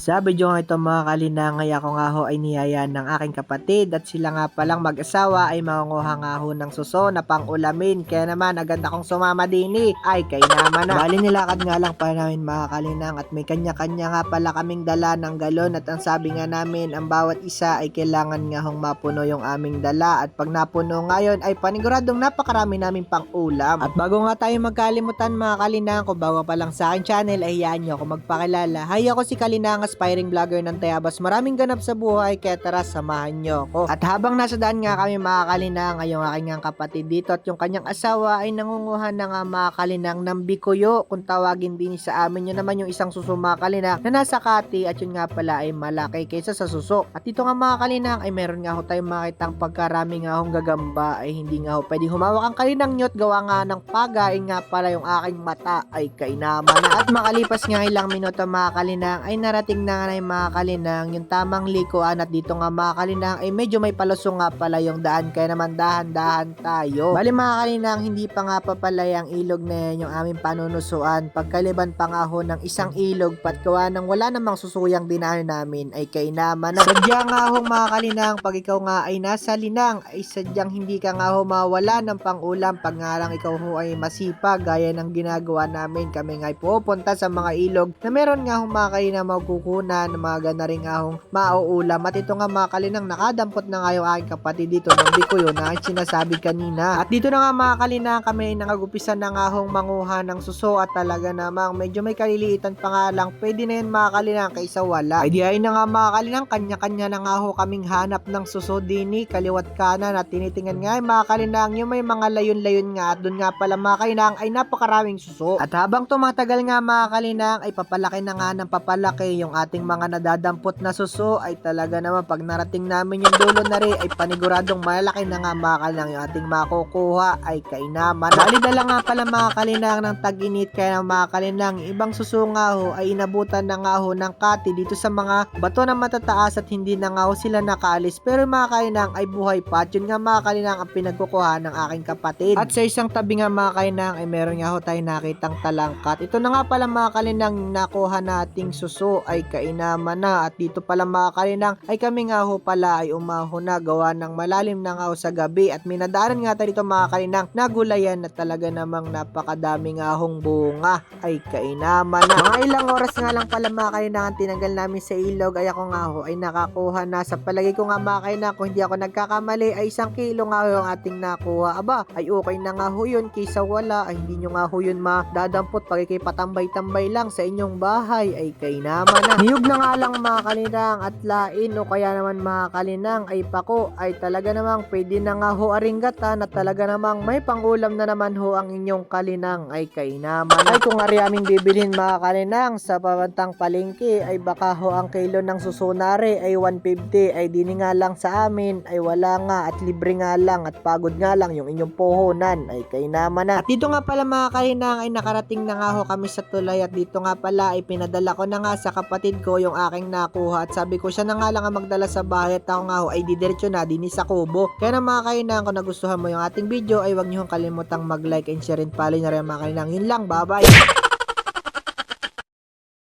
Sa video nga ito mga kalinangay, ako nga ho ay niyaya ng aking kapatid at sila nga palang mag-asawa ay mangunguha nga ho ng suso na pang-ulamin. Kaya naman agad akong sumama din ay kay naman na. Bali nilakad nga lang pa namin mga kalinang at may kanya-kanya nga pala kaming dala ng galon at ang sabi nga namin ang bawat isa ay kailangan nga hong mapuno yung aming dala at pag napuno ngayon ay paniguradong napakarami namin pang ulam. At bago nga tayo magkalimutan mga kalinang, kung bago pa lang sa akin channel ay hiyaan nyo ako magpakilala. Hi, ako si Kalinang, aspiring vlogger ng Tayabas. Maraming ganap sa buhay kaya tara samahan nyo ako. At habang nasa daan nga kami mga kalinang ay yung aking nga kapatid dito at yung kanyang asawa ay nangunguha na nga mga kalinang ng bikuyo kung tawagin din sa amin. Yun naman yung isang suso mga kalinang na nasa kati at yun nga pala ay malaki kaysa sa suso. At dito nga mga kalinang ay meron nga ho tayong makitang pagkarami nga hong gagamba ay hindi nga ho pwedeng humawak ang kalinang nyot gawa nga ng pagain nga pala yung aking mata ay kainaman na. At makalipas nga ilang minuto mga kalinang ay narating na nga yung mga kalinang yung tamang likuan at dito nga mga kalinang ay medyo may palusong nga pala yung daan kaya naman dahan-dahan tayo. Bali mga kalinang hindi pa nga papalay ang ilog na yan yung aming panunusuan pagkaliban pa nga ho ng isang ilog patgawa ng wala namang susuyang dinaan namin ay kainaman na. Sadya nga ho mga kalinang pag ikaw nga ay nasa linang ay sadyang hindi ka nga ho mawala ng pangulam pag nga lang ikaw ho ay masipag gaya ng ginagawa namin. Kami nga ay pupunta sa mga ilog na meron nga hong mga kalinang magkukunan ng mga gana rin nga hong mauulam at ito nga mga kalinang nakadampot na nga yung aking kapatid dito ng bikuyo na ang sinasabi kanina. At dito na nga mga kalinang kami ay nangagupisan na nga hong manguha ng suso at talaga namang medyo may kaliliitan pa nga lang pwede na yan mga kalinang kaysa wala. Ay di ay na nga mga kalinang kanya-kanya na nga ho kaming hanap ng suso dini kaliwat kanan at tinitingnan nga mga kalinang yung may mga layon-layon nga at dun nga pala mga kalinang ay napakaraming suso. At habang tumatagal nga mga kalinang ay papalaki na nga ng papalaki yung ating mga nadadampot na suso ay talaga naman pag narating namin yung dulo na rin ay paniguradong malaki na nga mga kalinang yung ating makukuha ay kainaman. Dali-dala nga pala mga kalinang ng tag-init kaya mga kalinang ibang suso nga ho ay inabutan na nga ho ng kati dito sa mga bato na matataas at hindi na nga ho sila nakaalis pero mga kalinang ay buhay pa at yun nga mga kalinang ang pinagkukuha ng aking kapatid. At sa isang tabi nga mga kalinang ay meron nga ho tayo nakitang talangkat. Ito na nga pala mga kalinang nakuha nating suso ay kainaman na at dito pala mga kalinang ay kami nga ho pala ay umaho na gawa ng malalim na nga ho sa gabi at minadaanan nga tayo dito mga kalinang nagulayan na talaga namang napakadami nga hong bunga ay kainaman na. Mga ilang oras nga lang pala mga kalinang ang tinanggal namin sa ilog ay ako nga ho ay nakakuha na sa palagi ko nga mga kalinang kung hindi ako nagkakamali ay 1 kilo nga ho yung ating nakuha. Aba ay okay na nga ho yun kaysa wala ay hindi nyo nga ho yun madadampot pag ikay patambay-tambay lang sa inyong bahay ay kainaman na. Niyog na nga lang mga kalinang at lain o kaya naman mga kalinang ay pako ay talaga namang pwede na nga ho aringgatan at talaga namang may pangulam na naman ho ang inyong kalinang ay kainaman. Ay kung ari aming bibilhin mga kalinang sa pabantang palengke ay baka ho ang kilo ng susunare ay 150 ay dini nga lang sa amin ay wala nga at libre nga lang at pagod nga lang yung inyong puhunan ay kainaman na. At dito nga pala mga kalinang ay nakarating na nga ho kami sa tulay at dito nga pala ay pinadala ko na nga sa kapatid ko yung aking nakuha at sabi ko siya na nga lang ang magdala sa bahay at ako nga ho ay didiretso na din sa kubo. Kaya na mga kalinang kung nagustuhan mo yung ating video ay huwag niyo kalimutang mag-like and share and follow na rin mga kalinang. Yun lang, bye bye!